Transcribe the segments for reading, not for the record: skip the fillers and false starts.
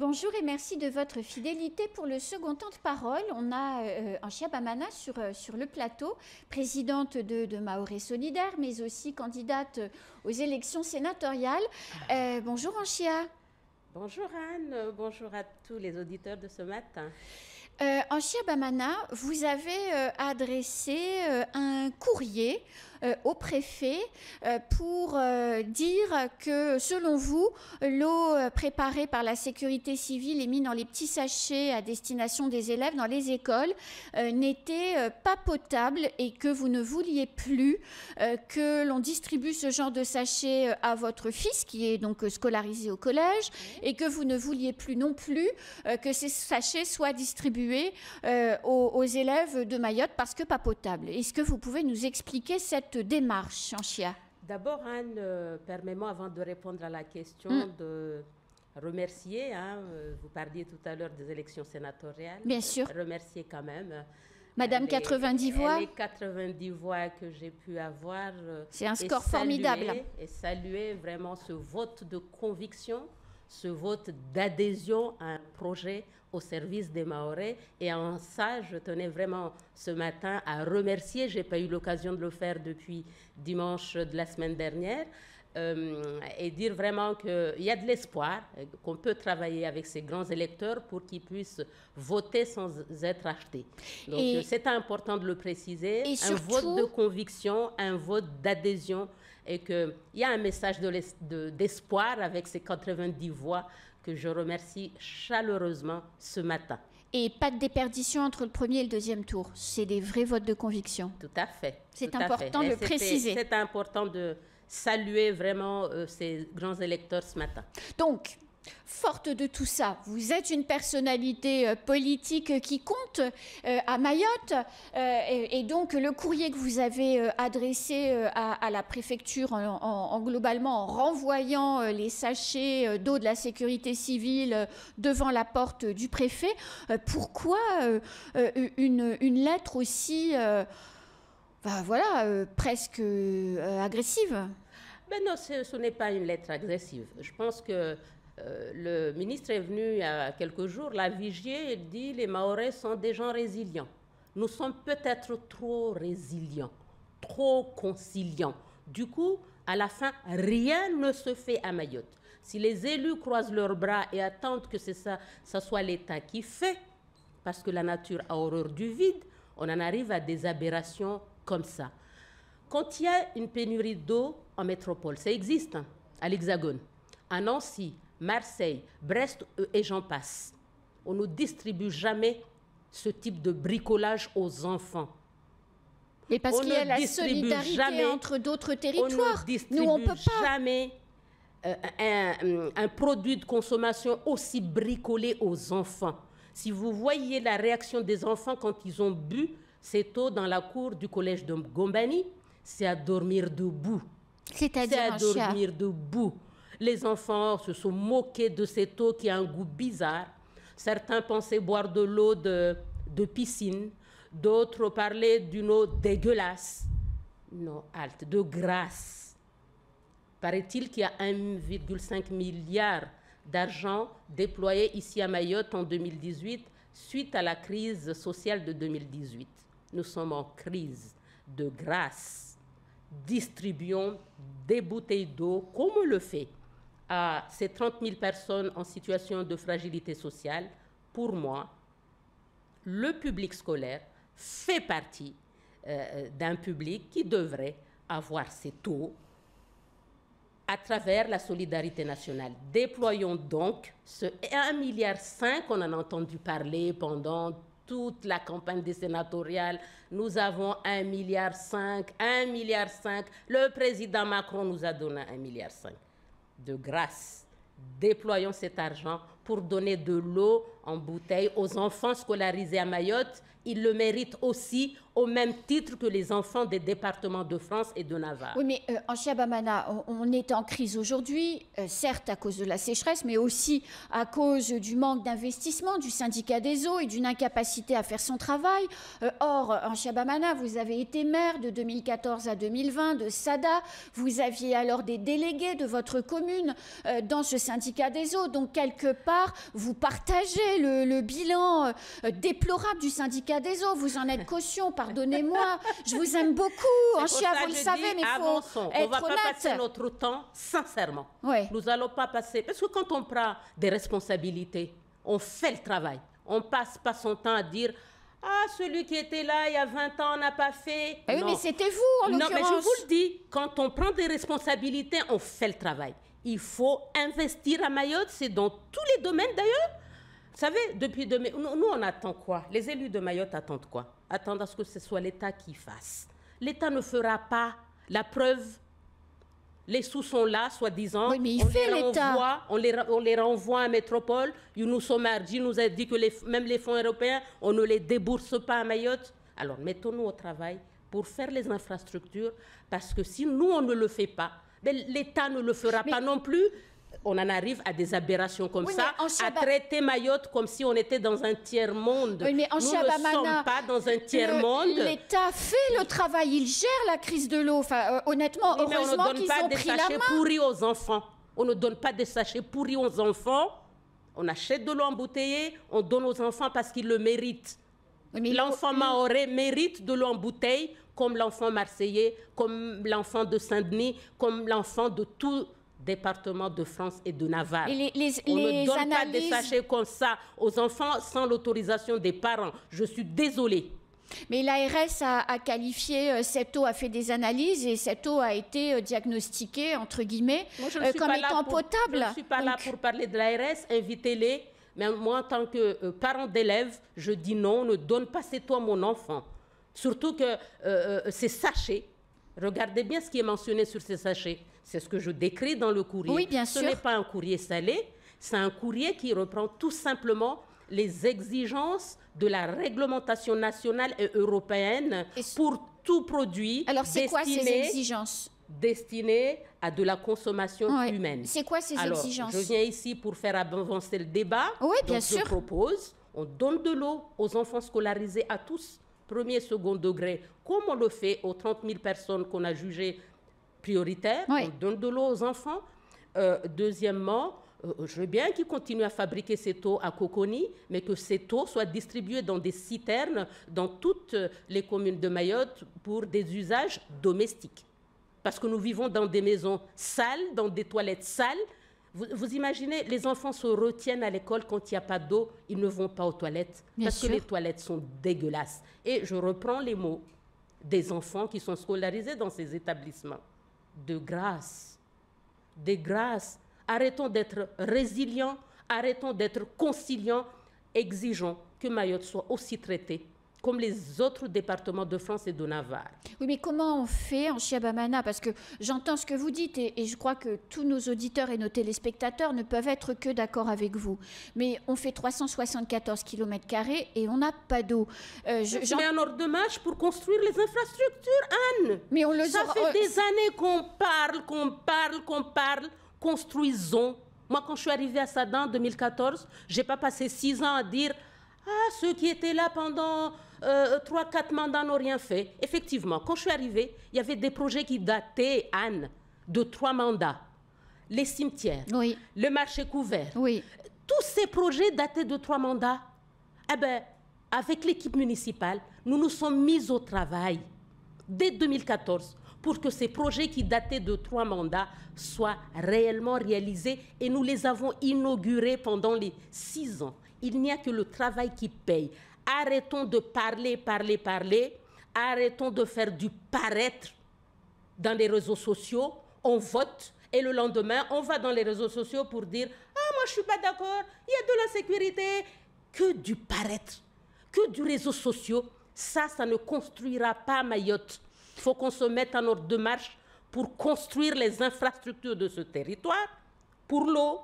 Bonjour et merci de votre fidélité pour le second temps de parole. On a Anchia Bamana sur le plateau, présidente de Mahorais Solidaire, mais aussi candidate aux élections sénatoriales. Bonjour Anchia. Bonjour Anne, bonjour à tous les auditeurs de ce matin. Anchia Bamana, vous avez adressé un courrier au préfet pour dire que, selon vous, l'eau préparée par la sécurité civile et mise dans les petits sachets à destination des élèves dans les écoles n'était pas potable et que vous ne vouliez plus que l'on distribue ce genre de sachets à votre fils, qui est donc scolarisé au collège, et que vous ne vouliez plus non plus que ces sachets soient distribués aux élèves de Mayotte parce que pas potable. Est-ce que vous pouvez nous expliquer cette démarche, Anchia? D'abord, Anne, permets-moi, avant de répondre à la question, de remercier, vous parliez tout à l'heure des élections sénatoriales. Bien sûr. Remercier quand même. Madame 90 voix. Les 90 voix que j'ai pu avoir. C'est un score formidable. Et saluer vraiment ce vote de conviction, ce vote d'adhésion à un projet au service des Mahorais. Et en ça, je tenais vraiment ce matin à remercier, je n'ai pas eu l'occasion de le faire depuis dimanche de la semaine dernière, et dire vraiment qu'il y a de l'espoir, qu'on peut travailler avec ces grands électeurs pour qu'ils puissent voter sans être achetés. Donc c'est important de le préciser, un surtout, vote de conviction, un vote d'adhésion, et qu'il y a un message d'espoir avec ces 90 voix que je remercie chaleureusement ce matin. Et pas de déperdition entre le premier et le deuxième tour. C'est des vrais votes de conviction. Tout à fait. C'est important de le préciser. C'est important de saluer vraiment ces grands électeurs ce matin. Donc, forte de tout ça, vous êtes une personnalité politique qui compte à Mayotte, et donc le courrier que vous avez adressé à la préfecture globalement en renvoyant les sachets d'eau de la sécurité civile devant la porte du préfet, pourquoi une lettre aussi presque agressive? Ben non, ce n'est pas une lettre agressive. Je pense que le ministre est venu il y a quelques jours, la vigier, et dit les Mahorais sont des gens résilients. Nous sommes peut-être trop résilients, trop conciliants. Du coup, à la fin, rien ne se fait à Mayotte. Si les élus croisent leurs bras et attendent que ça soit l'État qui fait, parce que la nature a horreur du vide, on en arrive à des aberrations comme ça. Quand il y a une pénurie d'eau en métropole, ça existe à l'Hexagone, à Nancy, Marseille, Brest et j'en passe. On ne distribue jamais ce type de bricolage aux enfants. Et parce qu'il y a la solidarité entre d'autres territoires. On ne distribue jamais un produit de consommation aussi bricolé aux enfants. Si vous voyez la réaction des enfants quand ils ont bu cette eau dans la cour du collège de Gombani, c'est à dormir debout. C'est-à-dire à dormir debout. Les enfants se sont moqués de cette eau qui a un goût bizarre. Certains pensaient boire de l'eau de piscine. D'autres parlaient d'une eau dégueulasse. Non, halte, de grâce. Paraît-il qu'il y a 1,5 milliard d'argent déployé ici à Mayotte en 2018 suite à la crise sociale de 2018. Nous sommes en crise. De grâce, distribuons des bouteilles d'eau comme on le fait à ces 30 000 personnes en situation de fragilité sociale. Pour moi, le public scolaire fait partie d'un public qui devrait avoir cette eau à travers la solidarité nationale. Déployons donc ce 1,5 milliard qu'on en a entendu parler pendant toute la campagne des sénatoriales. Nous avons 1,5 milliard, 1,5 milliard. Le président Macron nous a donné 1,5 milliard. De grâce, déployons cet argent pour donner de l'eau en bouteille aux enfants scolarisés à Mayotte. Ils le méritent aussi au même titre que les enfants des départements de France et de Navarre. Oui, mais Anchia Bamana, on est en crise aujourd'hui, certes à cause de la sécheresse, mais aussi à cause du manque d'investissement du syndicat des eaux et d'une incapacité à faire son travail. Or, Anchia Bamana, vous avez été maire de 2014 à 2020 de Sada. Vous aviez alors des délégués de votre commune dans ce syndicat des eaux. Donc, quelque part, vous partagez le bilan déplorable du syndicat des eaux. Vous en êtes caution, pardonnez-moi. Je vous aime beaucoup, Anchia, vous le savez, mais il faut être honnête. On ne va pas passer notre temps, sincèrement. Ouais. Nous n'allons pas passer... Parce que quand on prend des responsabilités, on fait le travail. On ne passe pas son temps à dire... Ah, celui qui était là il y a 20 ans n'a pas fait. Oui, mais c'était vous, en l'occurrence. Non, mais je vous le dis, quand on prend des responsabilités, on fait le travail. Il faut investir à Mayotte, c'est dans tous les domaines d'ailleurs. Vous savez, depuis nous, on attend quoi? Les élus de Mayotte attendent quoi? Attendent à ce que ce soit l'État qui fasse. L'État ne fera pas. La preuve, les sous sont là, soi-disant. Oui, mais il fait l'État. On les renvoie à métropole. Younous Omarji nous a dit que même les fonds européens, on ne les débourse pas à Mayotte. Alors, mettons-nous au travail pour faire les infrastructures, parce que si nous, on ne le fait pas, l'État ne le fera pas non plus. On en arrive à des aberrations comme ça, à traiter Mayotte comme si on était dans un tiers-monde. Oui, mais nous ne sommes pas dans un tiers-monde. L'État fait le travail, il gère la crise de l'eau. Enfin, honnêtement, oui, heureusement qu'ils ont pris la main. On ne donne pas des sachets pourris aux enfants. On ne donne pas des sachets pourris aux enfants. On achète de l'eau embouteillée, on donne aux enfants parce qu'ils le méritent. Oui, l'enfant mahorais mérite de l'eau en bouteille, comme l'enfant marseillais, comme l'enfant de Saint-Denis, comme l'enfant de tout département de France et de Navarre. On ne donne pas des sachets comme ça aux enfants sans l'autorisation des parents. Je suis désolée. Mais l'ARS a qualifié cette eau, a fait des analyses et cette eau a été diagnostiquée, entre guillemets, comme étant potable. Je ne suis pas là pour parler de l'ARS, invitez-les. Mais moi, en tant que parent d'élève, je dis non, ne donne pas cette eau à mon enfant. Surtout que ces sachets, regardez bien ce qui est mentionné sur ces sachets. C'est ce que je décris dans le courrier. Oui, bien sûr. Ce n'est pas un courrier salé, c'est un courrier qui reprend tout simplement les exigences de la réglementation nationale et européenne pour tout produit. Alors, c'est quoi ces exigences? Destiné à de la consommation humaine. C'est quoi ces exigences? Je viens ici pour faire avancer le débat. Oui, bien sûr. Je propose, on donne de l'eau aux enfants scolarisés à tous, premier, second degré, comme on le fait aux 30 000 personnes qu'on a jugées prioritaires. On donne de l'eau aux enfants. Deuxièmement, je veux bien qu'ils continuent à fabriquer cette eau à Coconi, mais que cette eau soit distribuée dans des citernes dans toutes les communes de Mayotte pour des usages domestiques. Parce que nous vivons dans des maisons sales, dans des toilettes sales. Vous imaginez, les enfants se retiennent à l'école quand il n'y a pas d'eau, ils ne vont pas aux toilettes parce que les toilettes sont dégueulasses. Et je reprends les mots des enfants qui sont scolarisés dans ces établissements. De grâce, arrêtons d'être résilients, arrêtons d'être conciliants, exigeons que Mayotte soit aussi traitée comme les autres départements de France et de Navarre. Oui, mais comment on fait, Anchia Bamana? Parce que j'entends ce que vous dites et je crois que tous nos auditeurs et nos téléspectateurs ne peuvent être que d'accord avec vous. Mais on fait 374 km² et on n'a pas d'eau. Je mets un ordre de marche pour construire les infrastructures, Anne. Mais ça fait des années qu'on parle. Construisons. Moi, quand je suis arrivée à Sada en 2014, je n'ai pas passé 6 ans à dire « Ah, ceux qui étaient là pendant 3-4 mandats n'ont rien fait. » Effectivement, quand je suis arrivée, il y avait des projets qui dataient, Anne, de 3 mandats. Les cimetières, le marché couvert. Tous ces projets dataient de 3 mandats. Eh bien, avec l'équipe municipale, nous nous sommes mis au travail dès 2014 pour que ces projets qui dataient de 3 mandats soient réellement réalisés et nous les avons inaugurés pendant les 6 ans. Il n'y a que le travail qui paye. Arrêtons de parler. Arrêtons de faire du paraître dans les réseaux sociaux. On vote et le lendemain, on va dans les réseaux sociaux pour dire « Ah, moi, je ne suis pas d'accord, il y a de l'insécurité. » Que du paraître, que du réseau social. Ça ne construira pas Mayotte. Il faut qu'on se mette en ordre de marche pour construire les infrastructures de ce territoire, pour l'eau,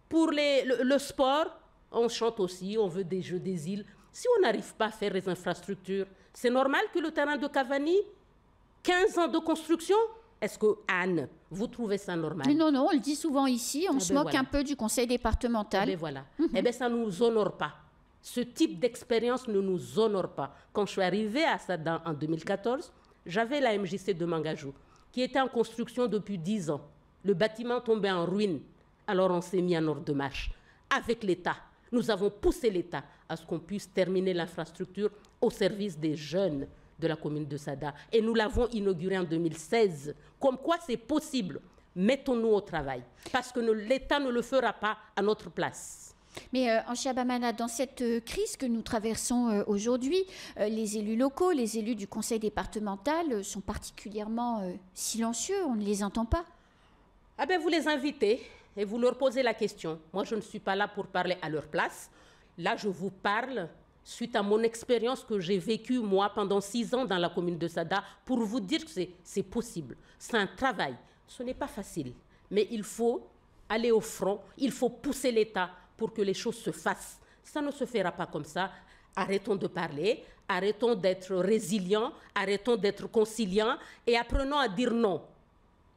pour le sport, On chante aussi, on veut des jeux des îles. Si on n'arrive pas à faire les infrastructures, c'est normal que le terrain de Cavani, 15 ans de construction, est-ce que, Anne, vous trouvez ça normal? Non, non, on le dit souvent ici, on se moque un peu du conseil départemental. Eh bien voilà. Eh bien ça ne nous honore pas. Ce type d'expérience ne nous honore pas. Quand je suis arrivée à Sada en 2014, j'avais la MJC de Mangajou, qui était en construction depuis 10 ans. Le bâtiment tombait en ruine. Alors on s'est mis en ordre de marche. Avec l'État, nous avons poussé l'État à ce qu'on puisse terminer l'infrastructure au service des jeunes de la commune de Sada. Et nous l'avons inauguré en 2016. Comme quoi c'est possible. Mettons-nous au travail. Parce que l'État ne le fera pas à notre place. Mais Anchia Bamana, dans cette crise que nous traversons aujourd'hui, les élus locaux, les élus du conseil départemental sont particulièrement silencieux, on ne les entend pas. Ah ben vous les invitez et vous leur posez la question. Moi, je ne suis pas là pour parler à leur place. Là, je vous parle suite à mon expérience que j'ai vécue, moi, pendant 6 ans dans la commune de Sada, pour vous dire que c'est possible. C'est un travail. Ce n'est pas facile, mais il faut aller au front, il faut pousser l'État pour que les choses se fassent. Ça ne se fera pas comme ça. Arrêtons de parler, arrêtons d'être résilients, arrêtons d'être conciliants et apprenons à dire non.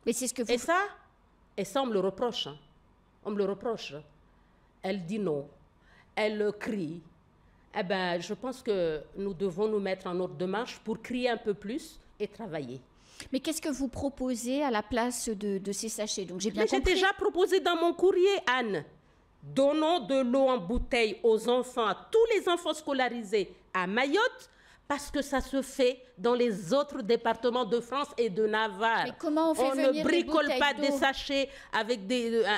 Mais c'est ce que vous... Et ça, on me le reproche. Hein. On me le reproche. Elle dit non, elle crie. Eh ben, je pense que nous devons nous mettre en ordre de marche pour crier un peu plus et travailler. Mais qu'est-ce que vous proposez à la place de ces sachets? Donc j'ai bien compris. J'ai déjà proposé dans mon courrier, Anne. Donnons de l'eau en bouteille aux enfants, à tous les enfants scolarisés à Mayotte, parce que ça se fait dans les autres départements de France et de Navarre. Mais comment on fait venir ne bricole pas des sachets avec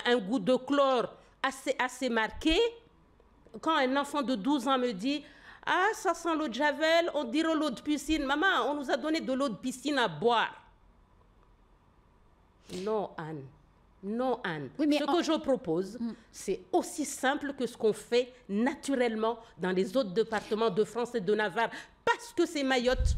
un goût de chlore assez marqué. Quand un enfant de 12 ans me dit « Ah, ça sent l'eau de Javel, on dirait l'eau de piscine. Maman, on nous a donné de l'eau de piscine à boire. » Non, Anne. Non, Anne. Oui, ce que je propose, c'est aussi simple que ce qu'on fait naturellement dans les autres départements de France et de Navarre. Parce que c'est Mayotte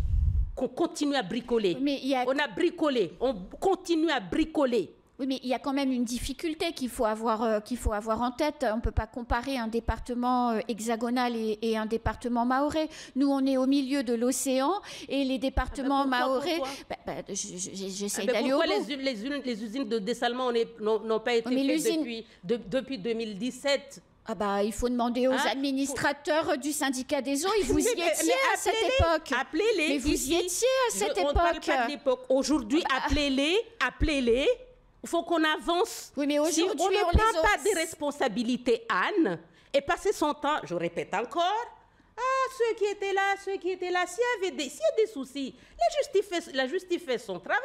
qu'on continue à bricoler. On a bricolé, on continue à bricoler. Oui, mais il y a quand même une difficulté qu'il faut avoir en tête. On ne peut pas comparer un département hexagonal et un département mahorais. Nous, on est au milieu de l'océan et les départements mahorais... J'essaie d'aller au bout. Pourquoi les usines de dessalement n'ont pas été faites depuis 2017 ? Ah bah, il faut demander aux administrateurs du syndicat des eaux. Vous y étiez à cette époque. Appelez-les. Mais vous y étiez à cette époque. On ne parle pas de l'époque. Aujourd'hui, appelez-les. Il faut qu'on avance. Oui, mais si on ne prend pas des responsabilités, Anne, et passer son temps, je répète encore, ceux qui étaient là, s'il y a des soucis, la justice fait son travail.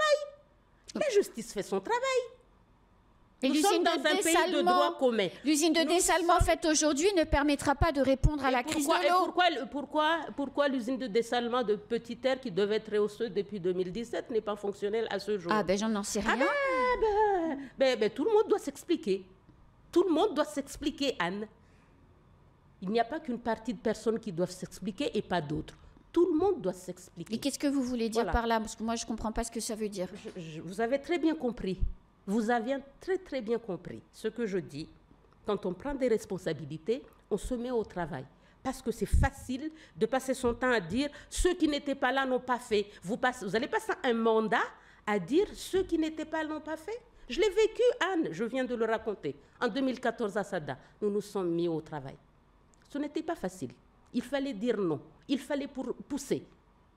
La justice fait son travail. Nous sommes dans un pays de droit commun. L'usine de dessalement faite aujourd'hui ne permettra pas de répondre à la crise de l'eau. Pourquoi l'usine de dessalement de Petite Terre, qui devait être réhaussée depuis 2017, n'est pas fonctionnelle à ce jour? Ah ben j'en sais rien. Tout le monde doit s'expliquer. Tout le monde doit s'expliquer, Anne. Il n'y a pas qu'une partie de personnes qui doivent s'expliquer et pas d'autres. Tout le monde doit s'expliquer. Et qu'est-ce que vous voulez dire par là? Parce que moi, je ne comprends pas ce que ça veut dire. Vous avez très bien compris. Vous avez très, très bien compris ce que je dis. Quand on prend des responsabilités, on se met au travail. Parce que c'est facile de passer son temps à dire « ceux qui n'étaient pas là n'ont pas fait ». Vous allez passer un mandat à dire « ceux qui n'étaient pas là n'ont pas fait ». Je l'ai vécu, Anne, je viens de le raconter. En 2014 à Sada, nous nous sommes mis au travail. Ce n'était pas facile. Il fallait dire non. Il fallait pousser.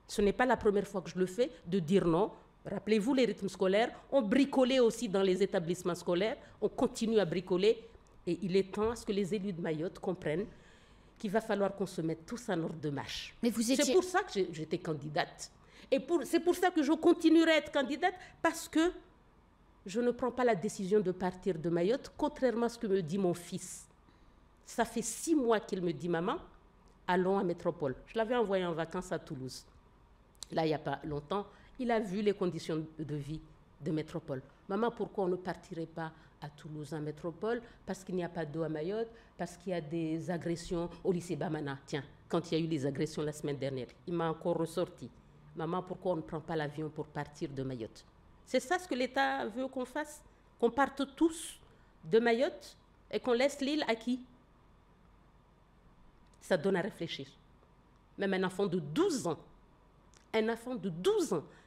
Ce n'est pas la première fois que je le fais, de dire non. Rappelez-vous les rythmes scolaires. On bricolait aussi dans les établissements scolaires. On continue à bricoler. Et il est temps à ce que les élus de Mayotte comprennent qu'il va falloir qu'on se mette tous en ordre de marche. C'est pour ça que j'étais candidate. Et c'est pour ça que je continuerai à être candidate, parce que je ne prends pas la décision de partir de Mayotte, contrairement à ce que me dit mon fils. Ça fait 6 mois qu'il me dit « Maman, allons à Métropole ». Je l'avais envoyé en vacances à Toulouse. Là, il n'y a pas longtemps, il a vu les conditions de vie de Métropole. « Maman, pourquoi on ne partirait pas à Toulouse, en Métropole? Parce qu'il n'y a pas d'eau à Mayotte, parce qu'il y a des agressions au lycée Bamana. » Tiens, quand il y a eu les agressions la semaine dernière, il m'a encore ressorti. « Maman, pourquoi on ne prend pas l'avion pour partir de Mayotte ?» C'est ça ce que l'État veut qu'on fasse? Qu'on parte tous de Mayotte et qu'on laisse l'île à qui? Ça donne à réfléchir. Même un enfant de 12 ans,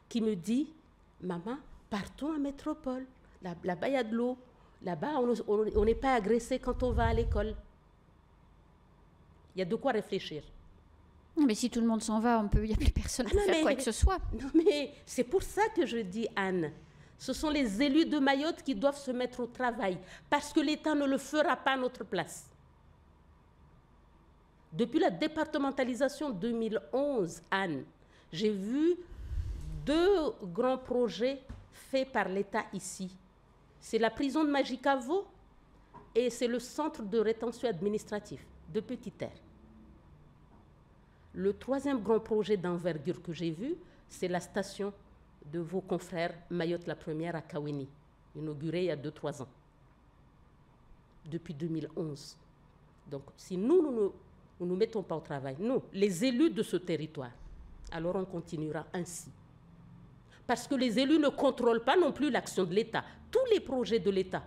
qui me dit, maman, partons à Métropole. Là-bas, il y a de l'eau. Là-bas, on n'est pas agressé quand on va à l'école. Il y a de quoi réfléchir. Non, mais si tout le monde s'en va, il n'y a plus personne pour faire quoi que ce soit. Non, mais c'est pour ça que je dis, Anne, ce sont les élus de Mayotte qui doivent se mettre au travail, parce que l'État ne le fera pas à notre place. Depuis la départementalisation 2011, Anne, j'ai vu 2 grands projets faits par l'État ici. C'est la prison de Majicavo et c'est le centre de rétention administrative de Petite-Terre. Le 3e grand projet d'envergure que j'ai vu, c'est la station de vos confrères Mayotte la Première à Kawéni, inaugurée il y a 2-3 ans, depuis 2011. Donc, si nous ne nous mettons pas au travail, nous, les élus de ce territoire, alors on continuera ainsi. Parce que les élus ne contrôlent pas non plus l'action de l'État. Tous les projets de l'État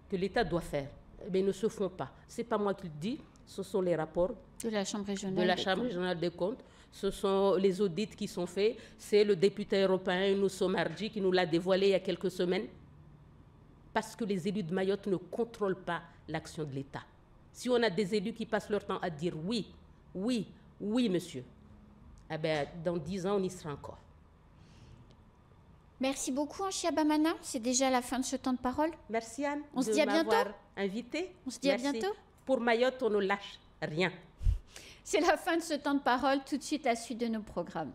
que l'État doit faire, mais ne se font pas. Ce n'est pas moi qui le dis, ce sont les rapports de la Chambre régionale des comptes. Ce sont les audits qui sont faits. C'est le député européen Youssou Mardi qui nous l'a dévoilé il y a quelques semaines. Parce que les élus de Mayotte ne contrôlent pas l'action de l'État. Si on a des élus qui passent leur temps à dire oui, oui, oui, monsieur, eh bien, dans 10 ans, on y sera encore. Merci beaucoup, Anchia Bamana. C'est déjà la fin de ce temps de parole. Merci, Anne. On se dit à bientôt. Invité. On se dit à bientôt. Pour Mayotte, on ne lâche rien. C'est la fin de ce temps de parole. Tout de suite, la suite de nos programmes.